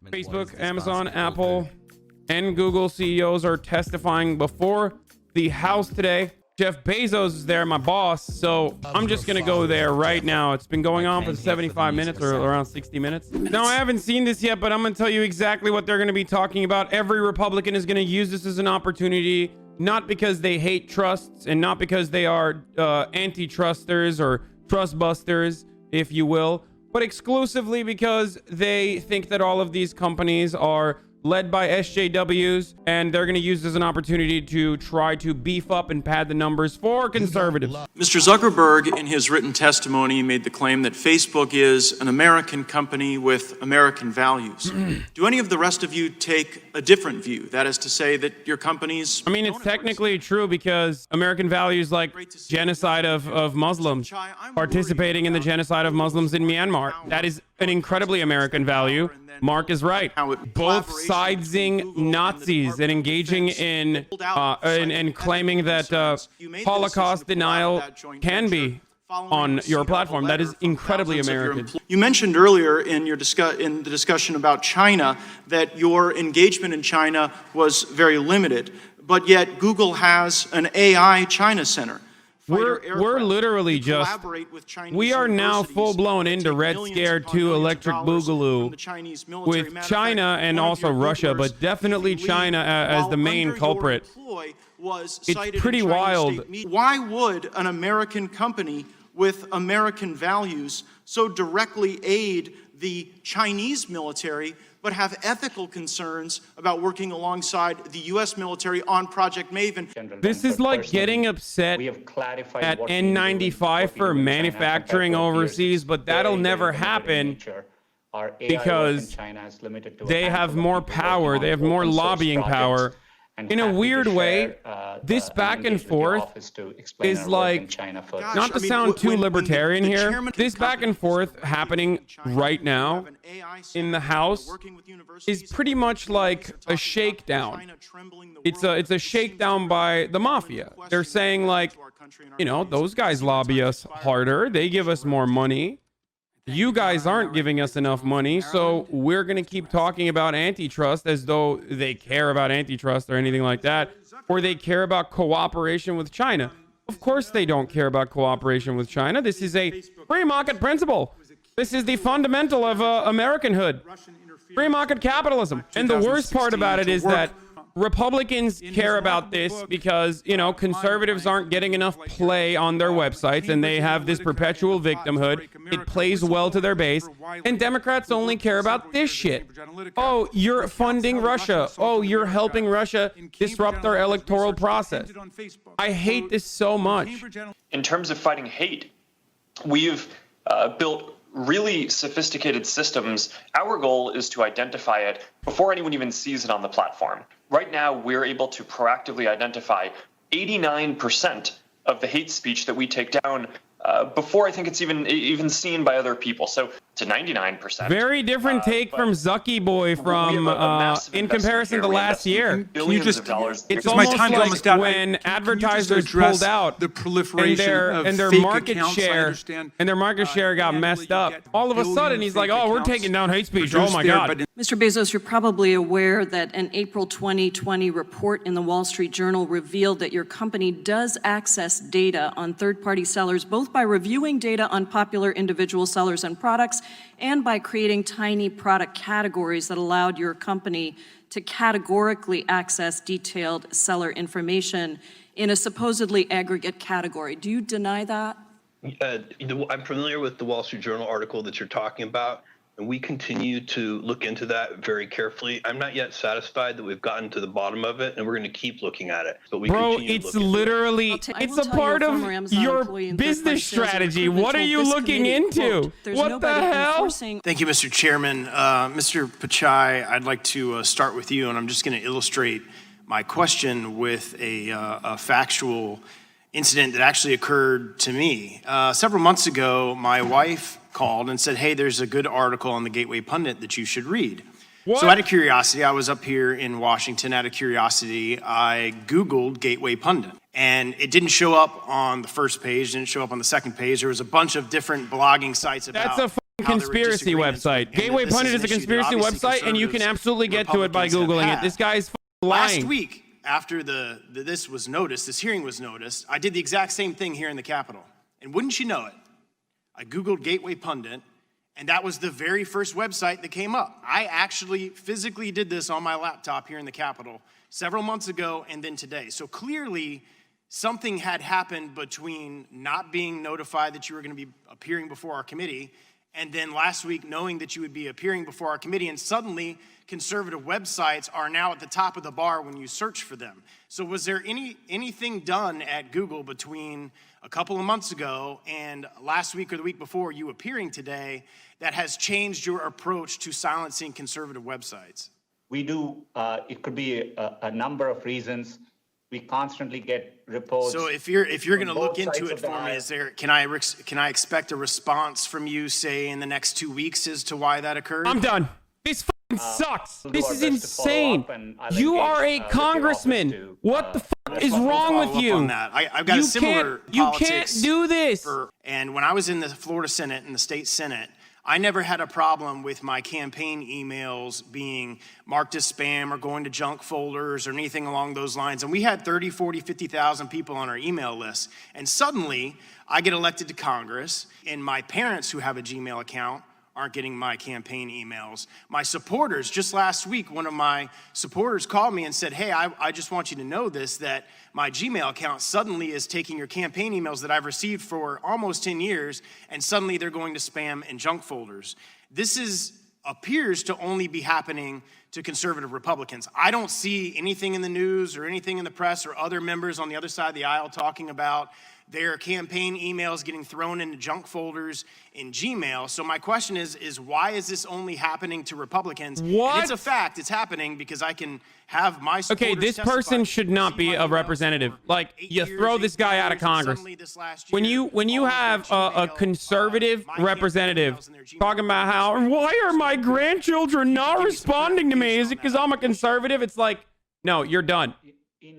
Facebook, Amazon, Apple, and Google CEOs are testifying before the House today. Jeff Bezos is there, my boss, so I'm just gonna go there right now. It's been going on for 75 minutes or around 60 minutes. Now, I haven't seen this yet, but I'm gonna tell you exactly what they're gonna be talking about. Every Republican is gonna use this as an opportunity, not because they hate trusts and not because they are anti-trusters or trust busters, if you will, but exclusively because they think that all of these companies are led by SJWs, and they're going to use this as an opportunity to try to beef up and pad the numbers for conservatives. Mr. Zuckerberg, in his written testimony, made the claim that Facebook is an American company with American values. Do any of the rest of you take a different view? That is to say that your companies... I mean, it's technically true because American values like genocide of Muslims, participating in the genocide of Muslims in Myanmar. That is an incredibly American value. Mark is right. Both siding Nazis and engaging in and claiming that Holocaust denial can be on your platform. That is incredibly American. You mentioned earlier in your in the discussion about China that your engagement in China was very limited, but yet Google has an AI China Center. We're literally just, we are now full-blown into Red Scare 2 Electric Boogaloo with China and also Russia, but definitely China as the main culprit. It's pretty wild. Why would an American company with American values so directly aid the Chinese military, but have ethical concerns about working alongside the U.S. military on Project Maven? This is like getting upset at N95 for manufacturing overseas, but that'll never happen because they have more power, they have more lobbying power. In a weird way, this back and forth is like, not to sound too libertarian here, this back and forth happening right now in the House is pretty much like a shakedown. It's a shakedown by the mafia. They're saying like, you know, those guys lobby us harder, they give us more money. You guys aren't giving us enough money, so we're going to keep talking about antitrust as though they care about antitrust or anything like that, or they care about cooperation with China. Of course they don't care about cooperation with China. This is a free market principle. This is the fundamental of Americanhood. Free market capitalism. And the worst part about it is that Republicans care about this because, you know, conservatives aren't getting enough play on their websites and they have this perpetual victimhood. It plays well to their base. And Democrats only care about this shit. Oh, you're funding Russia. Oh, you're helping Russia disrupt our electoral process. I hate this so much. In terms of fighting hate, we've built really sophisticated systems. Our goal is to identify it before anyone even sees it on the platform. Right now, we're able to proactively identify 89% of the hate speech that we take down before I think it's even seen by other people. So to 99%. Very different take from Zucky Boy from in comparison to last year. It's almost like when advertisers pulled out the proliferation and their market share got messed up. All of a sudden, he's like, "Oh, we're taking down hate speech." Oh my God. Mr. Bezos, you're probably aware that an April 2020 report in the Wall Street Journal revealed that your company does access data on third-party sellers, both by reviewing data on popular individual sellers and products and by creating tiny product categories that allowed your company to categorically access detailed seller information in a supposedly aggregate category. Do you deny that? I'm familiar with the Wall Street Journal article that you're talking about, and we continue to look into that very carefully. I'm not yet satisfied that we've gotten to the bottom of it, and we're going to keep looking at it. But it's literally, it's a part of your business strategy. What are you looking into? What the hell? Thank you, Mr. Chairman. Mr. Pichai, I'd like to start with you, and I'm just going to illustrate my question with a factual incident that actually occurred to me. Several months ago, my wife called and said, "Hey, there's a good article on the Gateway Pundit that you should read." What? So out of curiosity, I was up here in Washington. Out of curiosity, I Googled Gateway Pundit. And it didn't show up on the first page, didn't show up on the second page. There was a bunch of different blogging sites about... That's a conspiracy website. Gateway Pundit is a conspiracy website, and you can absolutely get to it by Googling it. This guy's lying. Last week, after this was noticed, this hearing was noticed, I did the exact same thing here in the Capitol. And wouldn't you know it, I Googled Gateway Pundit, and that was the very first website that came up. I actually physically did this on my laptop here in the Capitol several months ago and then today. So clearly, something had happened between not being notified that you were going to be appearing before our committee and then last week knowing that you would be appearing before our committee, and suddenly conservative websites are now at the top of the bar when you search for them. So was there anything done at Google between a couple of months ago and last week or the week before you appearing today that has changed your approach to silencing conservative websites? We do. It could be a number of reasons. We constantly get reports. So if you're going to look into it for me, can I expect a response from you, say, in the next 2 weeks as to why that occurred? I'm done. This fucking sucks. This is insane. You are a congressman. What the fuck is wrong with you? I've got a similar politics. You can't do this. And when I was in the Florida Senate and the state Senate, I never had a problem with my campaign emails being marked as spam or going to junk folders or anything along those lines. And we had 30, 40, 50,000 people on our email list. And suddenly, I get elected to Congress, and my parents who have a Gmail account aren't getting my campaign emails. My supporters, just last week, one of my supporters called me and said, hey, I just want you to know this, that my Gmail account suddenly is taking your campaign emails that I've received for almost 10 years, and suddenly they're going to spam and junk folders. This appears to only be happening to conservative Republicans. I don't see anything in the news or anything in the press or other members on the other side of the aisle talking about their campaign emails getting thrown into junk folders in Gmail. So my question is why is this only happening to Republicans? What? And it's a fact. It's happening because I can have my supporters Okay, this person should not be a representative. Like, you throw this guy out of Congress. When you have a conservative representative talking about how, why are my grandchildren not responding to me? Is it because I'm a conservative? It's like, no, you're done.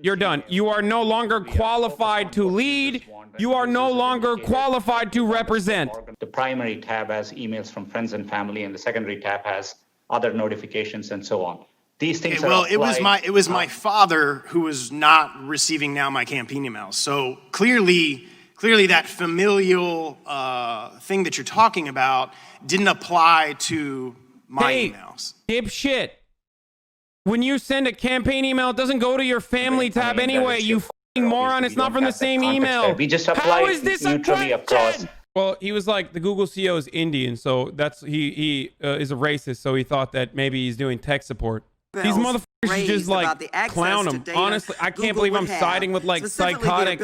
You're done. You are no longer qualified to lead. You are no longer qualified to represent. The primary tab has emails from friends and family, and the secondary tab has other notifications and so on. These things well, it was my father who was not receiving now my campaign emails. So clearly that familial thing that you're talking about didn't apply to my emails. Dipshit. When you send a campaign email, it doesn't go to your family tab anyway, you fucking moron. It's not from the same email. We just apply How is this neutrally across. Well, he was like, the Google CEO is Indian, so that's he is a racist, so he thought that maybe he's doing tech support. These motherfuckers should just like clown him. Honestly, I can't believe I'm siding with like psychotic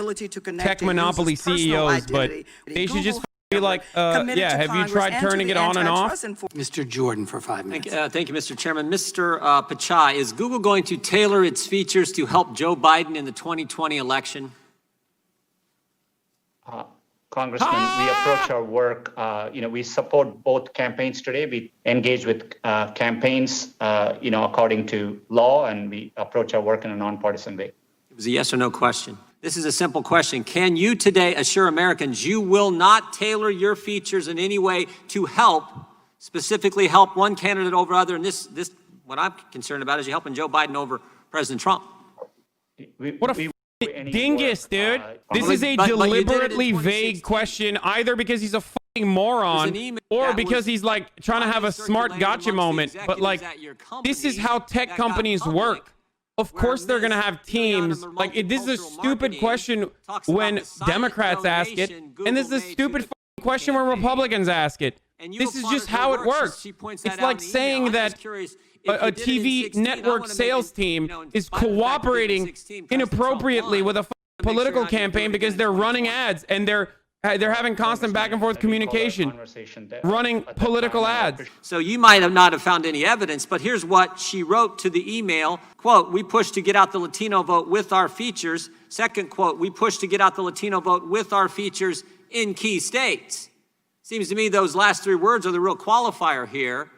tech monopoly CEOs, but they should just be like, yeah, have you tried turning it on and off? Mr. Jordan for 5 minutes. Thank you, Mr. Chairman. Mr. Pachai, is Google going to tailor its features to help Joe Biden in the 2020 election? Congressman, we approach our work, we support both campaigns today. We engage with campaigns, according to law, and we approach our work in a nonpartisan way. It was a yes or no question. This is a simple question. Can you today assure Americans you will not tailor your features in any way to specifically help one candidate over other? And this, what I'm concerned about is you helping Joe Biden over President Trump. What a dingus, dude. This is a deliberately vague question, either because he's a fucking moron or because he's like trying to have a smart gotcha moment. But like, this is how tech companies work. Of course they're going to have teams. Like, this is a stupid question when Democrats ask it, and this is a stupid question when Republicans ask it. This is just how it works. It's like saying that a TV network sales team is cooperating inappropriately with a political campaign because they're running ads and they're having constant back and forth communication, running political ads. So you might have not have found any evidence, but here's what she wrote to the email. Quote, we push to get out the Latino vote with our features. Second quote, we push to get out the Latino vote with our features in key states. Seems to me those last three words are the real qualifier here.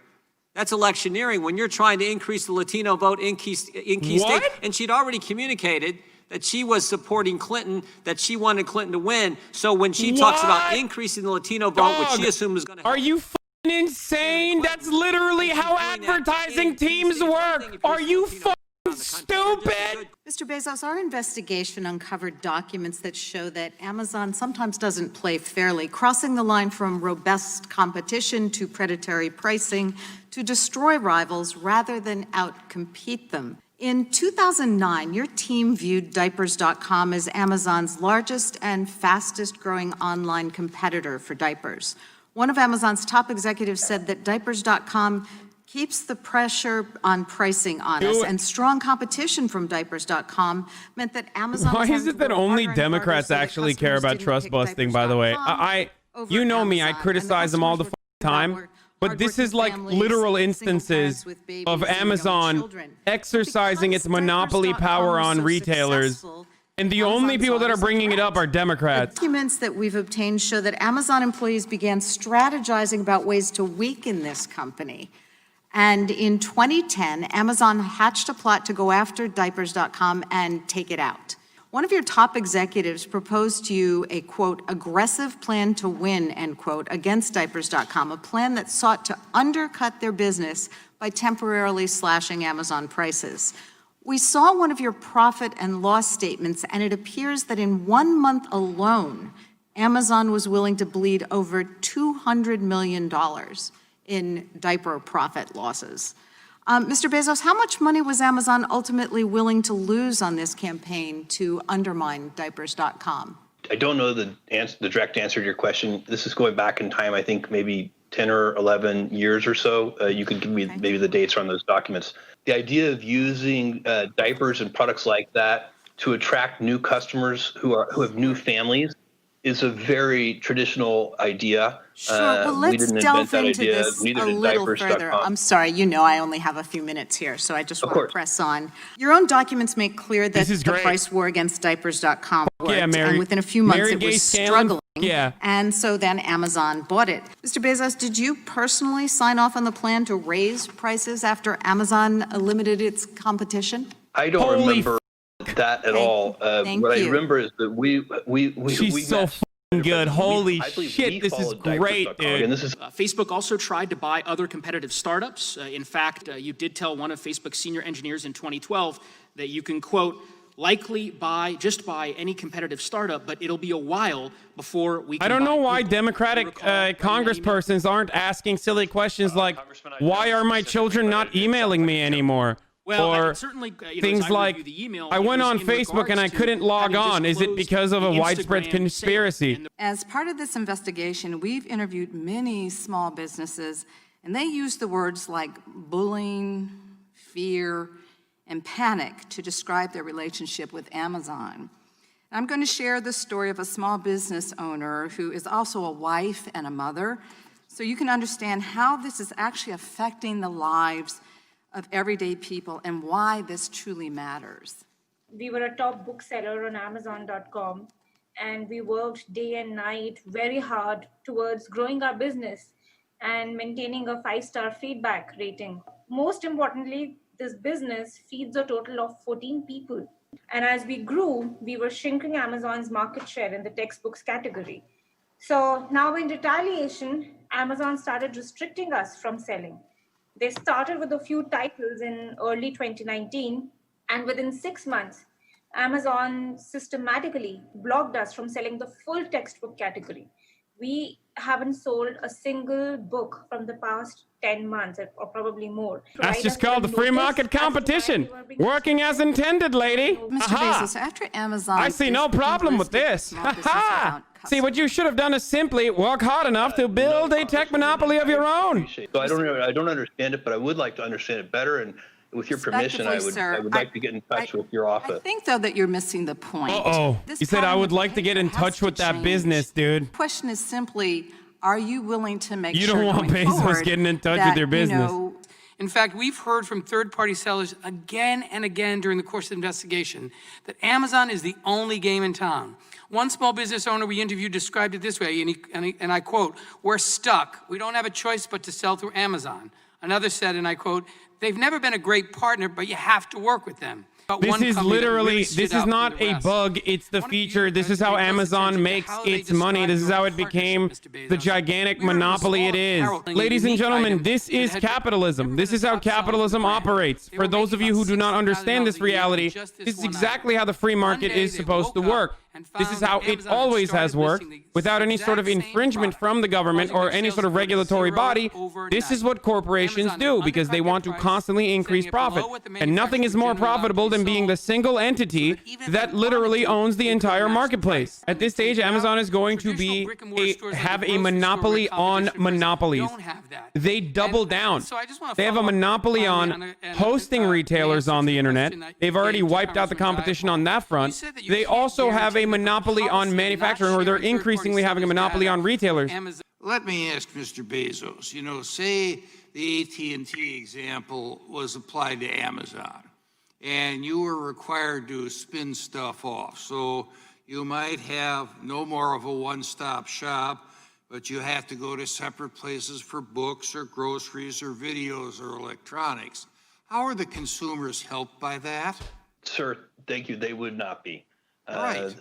That's electioneering when you're trying to increase the Latino vote in key states. And she'd already communicated that she was supporting Clinton, that she wanted Clinton to win. So when she talks about increasing the Latino vote, which she assumed was going to happen. Are you insane? That's literally how advertising teams work. Are you fucking stupid? Mr. Bezos, our investigation uncovered documents that show that Amazon sometimes doesn't play fairly, crossing the line from robust competition to predatory pricing to destroy rivals rather than outcompete them. In 2009, your team viewed Diapers.com as Amazon's largest and fastest growing online competitor for diapers. One of Amazon's top executives said that Diapers.com keeps the pressure on pricing on us, and strong competition from Diapers.com meant that Amazon. Why is it that only Democrats actually care about trust busting, by the way? You know me, I criticize them all the time. But this is like literal instances of Amazon exercising its monopoly power on retailers. And the only people that are bringing it up are Democrats. Documents that we've obtained show that Amazon employees began strategizing about ways to weaken this company. And in 2010, Amazon hatched a plot to go after Diapers.com and take it out. One of your top executives proposed to you a, quote, aggressive plan to win, end quote, against Diapers.com, a plan that sought to undercut their business by temporarily slashing Amazon prices. We saw one of your profit and loss statements, and it appears that in 1 month alone, Amazon was willing to bleed over $200 million in diaper profit losses. Mr. Bezos, how much money was Amazon ultimately willing to lose on this campaign to undermine Diapers.com? I don't know the direct answer to your question. This is going back in time, I think maybe 10 or 11 years or so. You could give me maybe the dates on those documents. The idea of using diapers and products like that to attract new customers who have new families is a very traditional idea. Sure, well, let's delve into this a little further. I'm sorry, you know I only have a few minutes here, so I just want to press on. Your own documents make clear that the price war against Diapers.com worked, and within a few months it was struggling, and so then Amazon bought it. Mr. Bezos, did you personally sign off on the plan to raise prices after Amazon limited its competition? I don't remember that at all. What I remember is that we She's so fucking good. Holy shit, this is great, dude. And this is Facebook also tried to buy other competitive startups. In fact, you did tell one of Facebook's senior engineers in 2012 that you can, quote, likely just buy any competitive startup, but it'll be a while before we can I don't know why Google. Democratic congresspersons aren't asking silly questions like, why are my children not emailing me anymore? Well, or things like, I went on Facebook and I couldn't log on. Is it because of a widespread conspiracy? As part of this investigation, we've interviewed many small businesses, and they use the words like bullying, fear, and panic to describe their relationship with Amazon. I'm going to share the story of a small business owner who is also a wife and a mother, so you can understand how this is actually affecting the lives of everyday people and why this truly matters. We were a top bookseller on Amazon.com, and we worked day and night very hard towards growing our business and maintaining a 5-star feedback rating. Most importantly, this business feeds a total of 14 people. And as we grew, we were shrinking Amazon's market share in the textbooks category. So now in retaliation, Amazon started restricting us from selling. They started with a few titles in early 2019, and within 6 months, Amazon systematically blocked us from selling the full textbook category. We haven't sold a single book from the past 10 months or probably more. That's just called the free market competition. Working as intended, lady. Mr. Bezos, after Amazon... I see no problem with this. See, what you should have done is simply work hard enough to build a tech monopoly of your own. So I don't understand it, but I would like to understand it better. And with your permission, I would like to get in touch with your office. I think, though, that you're missing the point. You said I would like to get in touch with that business, dude. The question is simply, are you willing to make sure you don't want Bezos getting in touch with your business? In fact, we've heard from third-party sellers again and again during the course of the investigation that Amazon is the only game in town. One small business owner we interviewed described it this way, and I quote, "We're stuck. We don't have a choice but to sell through Amazon." Another said, and I quote, "They've never been a great partner, but you have to work with them." This is literally, this is not a bug, it's the feature. This is how Amazon makes its money. This is how it became the gigantic monopoly it is. Ladies and gentlemen, this is capitalism. This is how capitalism operates. For those of you who do not understand this reality, this is exactly how the free market is supposed to work. This is how it always has worked, without any sort of infringement from the government or any sort of regulatory body. This is what corporations do because they want to constantly increase profit. And nothing is more profitable than being the single entity that literally owns the entire marketplace. At this stage, Amazon is going to have a monopoly on monopolies. They double down. They have a monopoly on hosting retailers on the internet. They've already wiped out the competition on that front. They also have a monopoly on manufacturing, or they're increasingly having a monopoly on retailers. Let me ask Mr. Bezos, say the AT&T example was applied to Amazon, and you were required to spin stuff off. So you might have no more of a one-stop shop, but you have to go to separate places for books or groceries or videos or electronics. How are the consumers helped by that? Sir, thank you. They would not be. Right.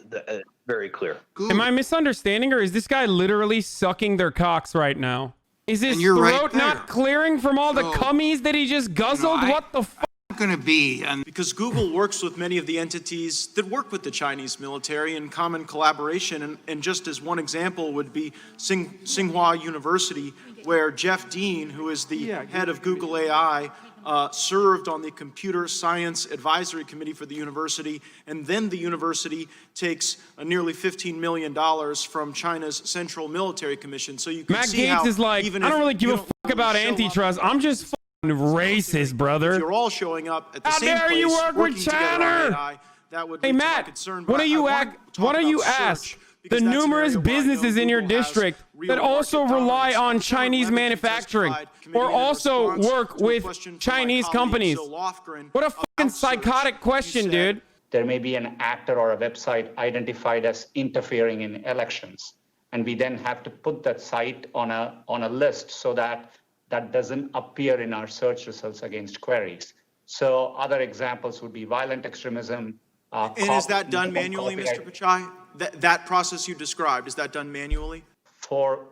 Very clear. Am I misunderstanding, or is this guy literally sucking their cocks right now? Is his you're right throat there. not clearing from all the cummies that he just guzzled? What the fuck? Going to be because Google works with many of the entities that work with the Chinese military in common collaboration, and just as one example would be Tsinghua University, where Jeff Dean, who is the head of Google AI, served on the Computer Science Advisory Committee for the university, and then the university takes nearly $15 million from China's Central Military Commission. So you can Matt see Gaetz how is like, even I don't if really give you a don't fuck about show up antitrust. I'm just racist, brother. if you're all showing up at the How same dare place, you work with working together on China? AI, that would Hey, lead to my Matt, concern. why But don't you I want to talk why don't you about ask search, the because that's an numerous area where I know businesses in your Google has district real that also market rely dominance. on Senator Chinese Levin manufacturing, testified committee or in also response work to a with question from my Chinese colleague, companies? Zoe Lofgren, What a fucking about search. psychotic question, You said, dude. There may be an actor or a website identified as interfering in elections, and we then have to put that site on a list so that doesn't appear in our search results against queries. So other examples would be violent extremism. And is that done manually, Mr. Pichai? That process you described, is that done manually? For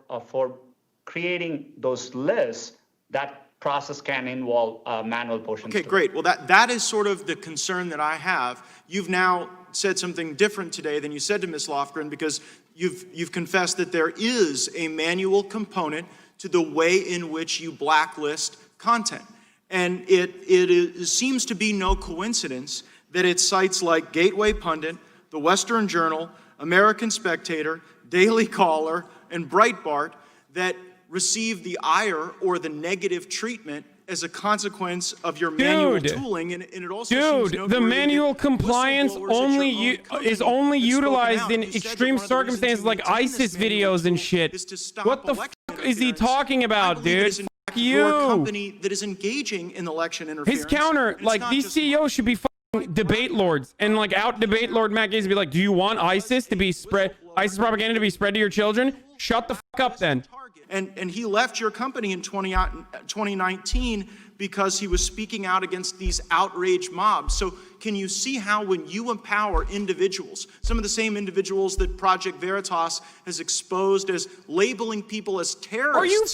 creating those lists, that process can involve manual portions. Okay, great. Well, that is sort of the concern that I have. You've now said something different today than you said to Ms. Lofgren, because you've confessed that there is a manual component to the way in which you blacklist content. And it seems to be no coincidence that it's sites like Gateway Pundit, The Western Journal, American Spectator, Daily Caller, and Breitbart that receive the ire or the negative treatment as a consequence of your manual tooling, and it also seems the manual compliance is only utilized in extreme circumstances like ISIS videos and shit. What the fuck is he talking about, dude? Fuck you. For a company that is engaging in election interference. His counter, like, these CEOs should be fucking debate lords and like out debate Lord Matt Gaetz and be like, do you want ISIS propaganda to be spread to your children? Shut the fuck up then. And he left your company in 2019 because he was speaking out against these outrage mobs. So can you see how when you empower individuals, some of the same individuals that Project Veritas has exposed as labeling people as terrorists, are you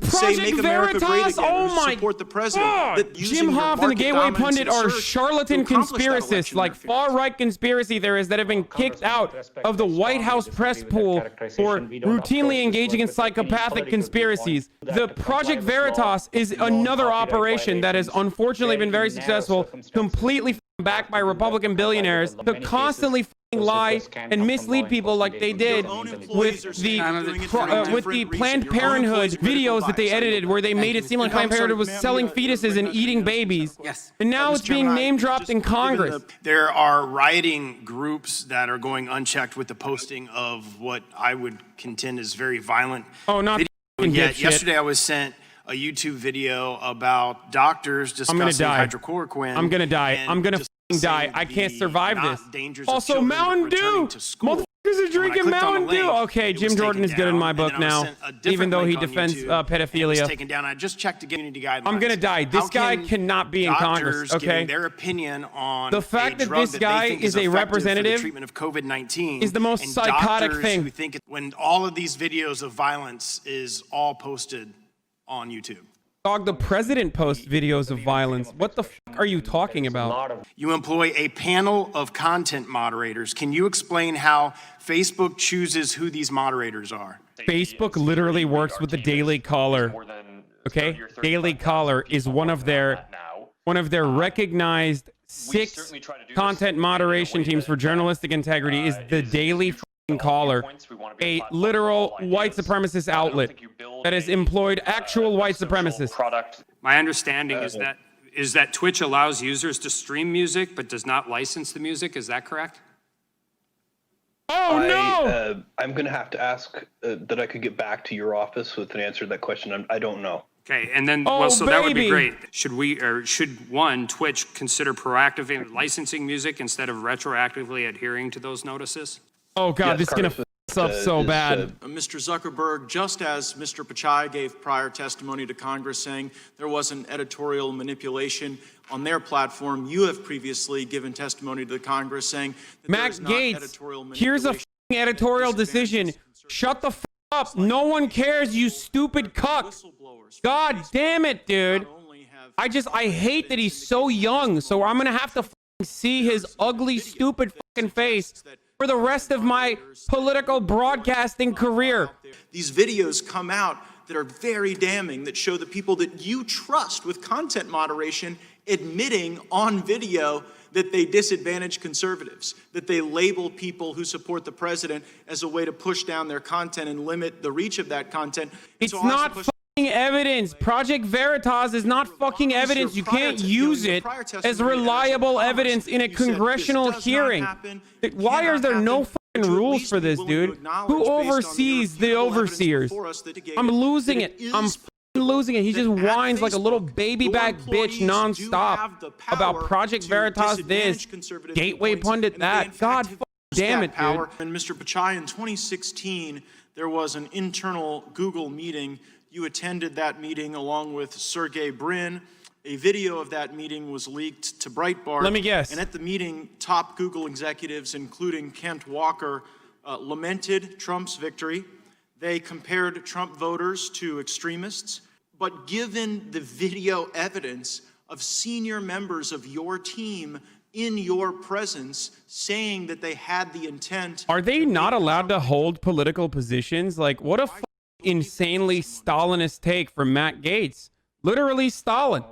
Project Make America Great Veritas? Again, Oh my support the president, God! that using Jim your Hoft and the market Gateway dominance Pundit and are search charlatan to accomplish that conspiracists, election like interference. far-right conspiracy theorists that have been kicked out of the White House press pool for routinely engaging in psychopathic conspiracies. The Project Veritas is another operation that has unfortunately been very successful, completely backed by Republican billionaires to constantly lie and mislead people like they did with the Planned Parenthood videos that they edited, where they made it seem like Planned Parenthood was selling fetuses and eating babies. Yes. And now it's being name dropped in Congress. There are rioting groups that are going unchecked with the posting of what I would contend is very violent. Oh, not yet. Yesterday I was sent a YouTube video about doctors discussing hydrochloroquine. I'm gonna die. I'm gonna die. I can't survive this. Also, Mountain Dew. Motherfuckers are was drinking Mountain Dew. Okay, Jim Jordan is good in my book now, even though he defends pedophilia. Taken down. I just checked the community guidelines. I'm gonna die. This guy cannot be in Congress. Okay. Their opinion on the fact that this guy is a representative treatment of COVID-19 is the most psychotic thing. Who think when all of these videos of violence is all posted on YouTube. Dog, the president posts videos of violence. What the fuck are you talking about? You employ a panel of content moderators. Can you explain how Facebook chooses who these moderators are? Facebook literally works with the Daily Caller. Okay? Daily Caller is one of their recognized 6 content moderation teams for journalistic integrity is the Daily Caller, a literal white supremacist outlet that has employed actual white supremacists. My understanding is that Twitch allows users to stream music but does not license the music. Is that correct? Oh no! I'm going to have to ask that I could get back to your office with an answer to that question. I don't know. Okay, and then that would be great. Should Twitch consider proactively licensing music instead of retroactively adhering to those notices? Oh God, this is gonna f up so bad. Mr. Zuckerberg, just as Mr. Pichai gave prior testimony to Congress saying there wasn't editorial manipulation on their platform, you have previously given testimony to the Congress saying that Matt Gaetz, here's a editorial decision. Shut the f up. No one cares, you stupid cuck. God damn it, dude. I hate that he's so young, so I'm gonna have to see his ugly, stupid fucking face for the rest of my political broadcasting career. These videos come out that are very damning, that show the people that you trust with content moderation admitting on video that they disadvantage conservatives, that they label people who support the president as a way to push down their content and limit the reach of that content. It's not fucking evidence. Project Veritas is not fucking evidence. You can't use it as reliable evidence in a congressional hearing. Why are there no fucking rules for this, dude? Who oversees the overseers? I'm losing it. I'm losing it. He just whines like a little baby back bitch nonstop about Project Veritas this, Gateway Pundit that. God damn it, dude. And Mr. Pichai, in 2016, there was an internal Google meeting. You attended that meeting along with Sergey Brin. A video of that meeting was leaked to Breitbart. Let me guess. And at the meeting, top Google executives, including Kent Walker, lamented Trump's victory. They compared Trump voters to extremists. But given the video evidence of senior members of your team in your presence saying that they had the intent... Are they not allowed to hold political positions? Like, what a insanely Stalinist take from Matt Gaetz. Literally Stalin.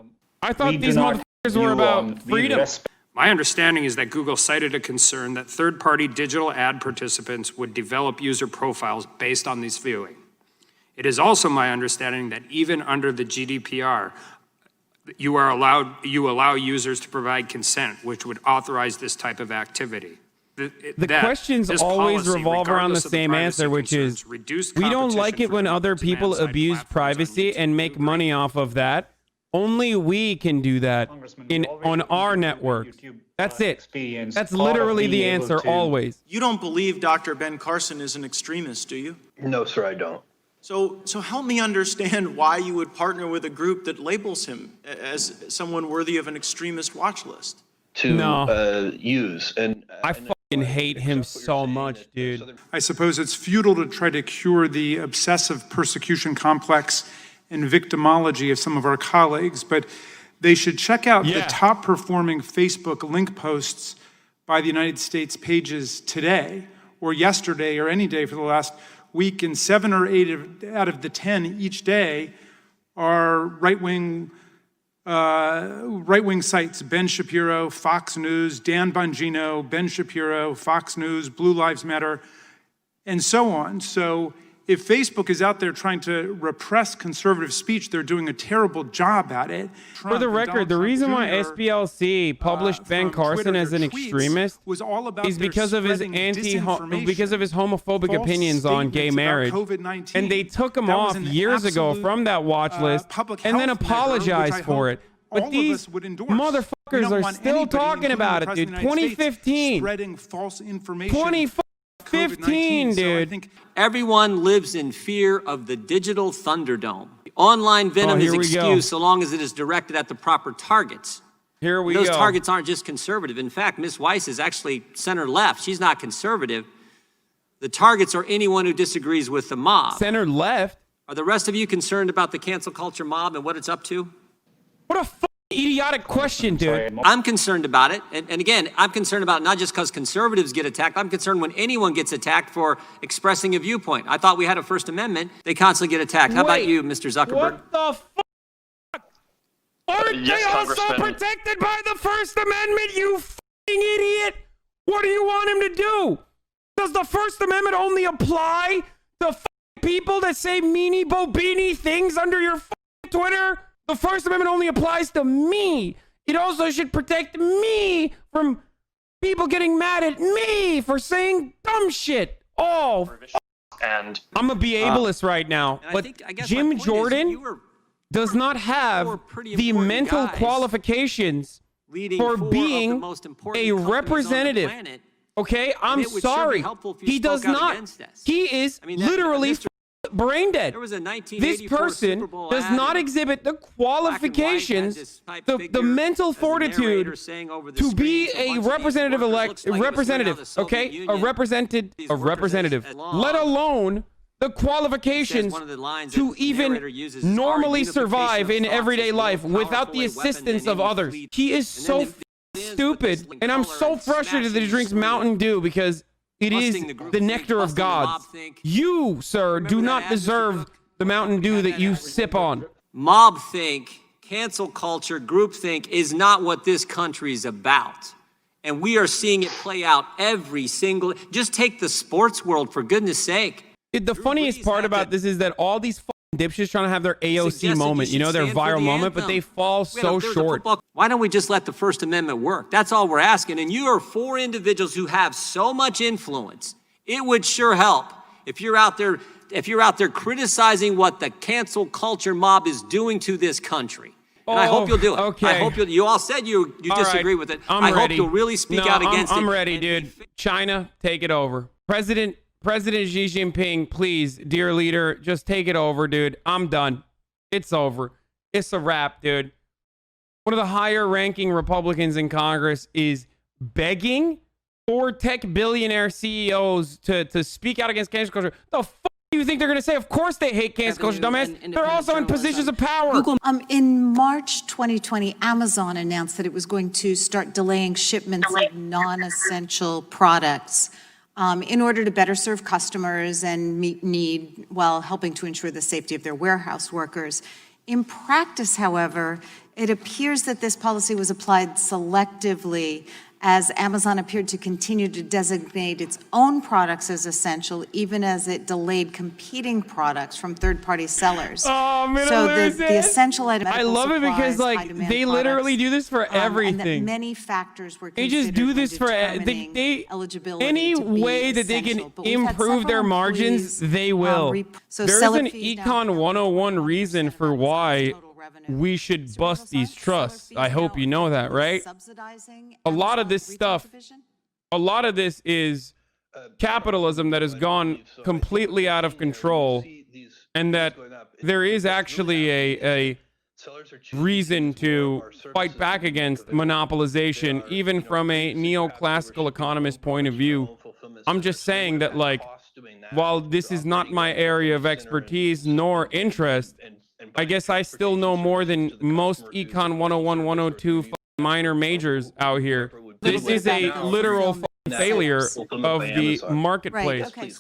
I thought these motherfuckers were about freedom. My understanding is that Google cited a concern that third-party digital ad participants would develop user profiles based on these viewing. It is also my understanding that even under the GDPR, you allow users to provide consent, which would authorize this type of activity. The questions always revolve around the same answer, which is, we don't like it when other people abuse privacy and make money off of that. Only we can do that on our network. That's it. That's literally the answer always. You don't believe Dr. Ben Carson is an extremist, do you? No, sir, I don't. So help me understand why you would partner with a group that labels him as someone worthy of an extremist watch list. Use. And I fucking hate him so much, dude. I suppose it's futile to try to cure the obsessive persecution complex and victimology of some of our colleagues, but they should check out the top performing Facebook link posts by the United States pages today or yesterday or any day for the last week, and 7 or 8 out of the 10 each day are right-wing sites. Ben Shapiro, Fox News, Dan Bongino, Ben Shapiro, Fox News, Blue Lives Matter, and so on. So if Facebook is out there trying to repress conservative speech, they're doing a terrible job at it. For the record, the reason why SPLC published Ben Carson as an extremist is because of his homophobic opinions on gay marriage. And they took him off years ago from that watch list and then apologized for it. But these motherfuckers are still talking about it, dude. 2015. Spreading false information. COVID-19. 15, So I dude. think Everyone lives in fear of the digital thunderdome. Online venom is here we go. excused so long as it is directed at the proper targets. Here we Those go. targets aren't just conservative. In fact, Ms. Weiss is actually center left. She's not conservative. The targets are anyone who disagrees with the mob. Center left. Are the rest of you concerned about the cancel culture mob and what it's up to? What a fucking idiotic question, dude. I'm concerned about it. And again, I'm concerned about it not just because conservatives get attacked. I'm concerned when anyone gets attacked for expressing a viewpoint. I thought we had a First Amendment. They constantly get attacked. How about Wait, you, Mr. Zuckerberg? What the fuck? Aren't Yes, they also Congressman. protected by the First Amendment, you fucking idiot? What do you want him to do? Does the First Amendment only apply to fucking people that say meanie bobini things under your fucking Twitter? The First Amendment only applies to me. It also should protect me from people getting mad at me for saying dumb shit. Oh, And I'm a be ableist right now, And but I guess my Jim point is Jordan you were does not have four pretty the important mental guys qualifications leading for four of being the most important a companies on the representative. planet. Okay, I'm it would sure be sorry. helpful if you He does spoke out not. against us. He is I mean, that- literally Mr. brain dead. There was a This 1984 person Super Bowl does ad not and exhibit the black and white had qualifications, this type the figure mental as the narrator fortitude saying over the to be screen, so a bunch of these representative workers elect, looks like it was straight out of representative, the Soviet okay, Union. These a workers representative, as long let alone the says qualifications one of the lines to that the even narrator uses is, "Our normally unification survive of in thoughts everyday is more life without powerful the a weapon assistance than of any others." fleet." He is And so then it ends with stupid, whistling and I'm color so and frustrated that he smashing drinks the Mountain Dew because it is Busting the group the think, nectar of busting the mob gods. think. You, sir, do Remember not that ad, Mr. deserve Cook? the Mountain Dew that you sip on. Mob think, cancel culture, groupthink is not what this country is about. And we are seeing it play out every single. Just take the sports world, for goodness sake. The funniest Brees part had about to- this is that all these fucking dipshits trying to have their AOC Suggested you moment, should their stand for viral the moment, but anthem. they fall There so was a short. football- Why don't we just let the First Amendment work? That's all we're asking. And you are four individuals who have so much influence. It would sure help if you're out there criticizing what the cancel culture mob is doing to this country. And I hope you'll do it. Okay. I hope you all said you All disagree right, with it. I'm I ready. hope you'll really speak No, out against it. I'm ready, and dude. China, take it over. President Xi Jinping, please, dear leader, just take it over, dude. I'm done. It's over. It's a wrap, dude. One of the higher ranking Republicans in Congress is begging for tech billionaire CEOs to speak out against cancel culture. The fuck do you think they're going to say? Of course they hate cancel culture, dumbass. They're also in positions of power. In March 2020, Amazon announced that it was going to start delaying shipments of non-essential products in order to better serve customers and meet need while helping to ensure the safety of their warehouse workers. In practice, however, it appears that this policy was applied selectively as Amazon appeared to continue to designate its own products as essential, even as it delayed competing products from third-party sellers. Oh, I'm gonna so lose the it. essential items, I love it because, like, high-demand they literally products, do this for and that everything. many factors were They just considered do when this for determining eligibility any to be way that they can essential. But we've had improve their several margins, employees, they will. so There's seller an fees now Econ 101 reason for why we should bust these trusts. I hope you know that, right? A lot of this stuff, a lot of this is capitalism that has gone completely out of control, and that there is actually a reason to fight back against monopolization, even from a neoclassical economist point of view. I'm just saying that, like, while this is not my area of expertise nor interest, I guess I still know more than most Econ 101, 102 minor majors out here. This is a literal failure of the marketplace. Right, okay.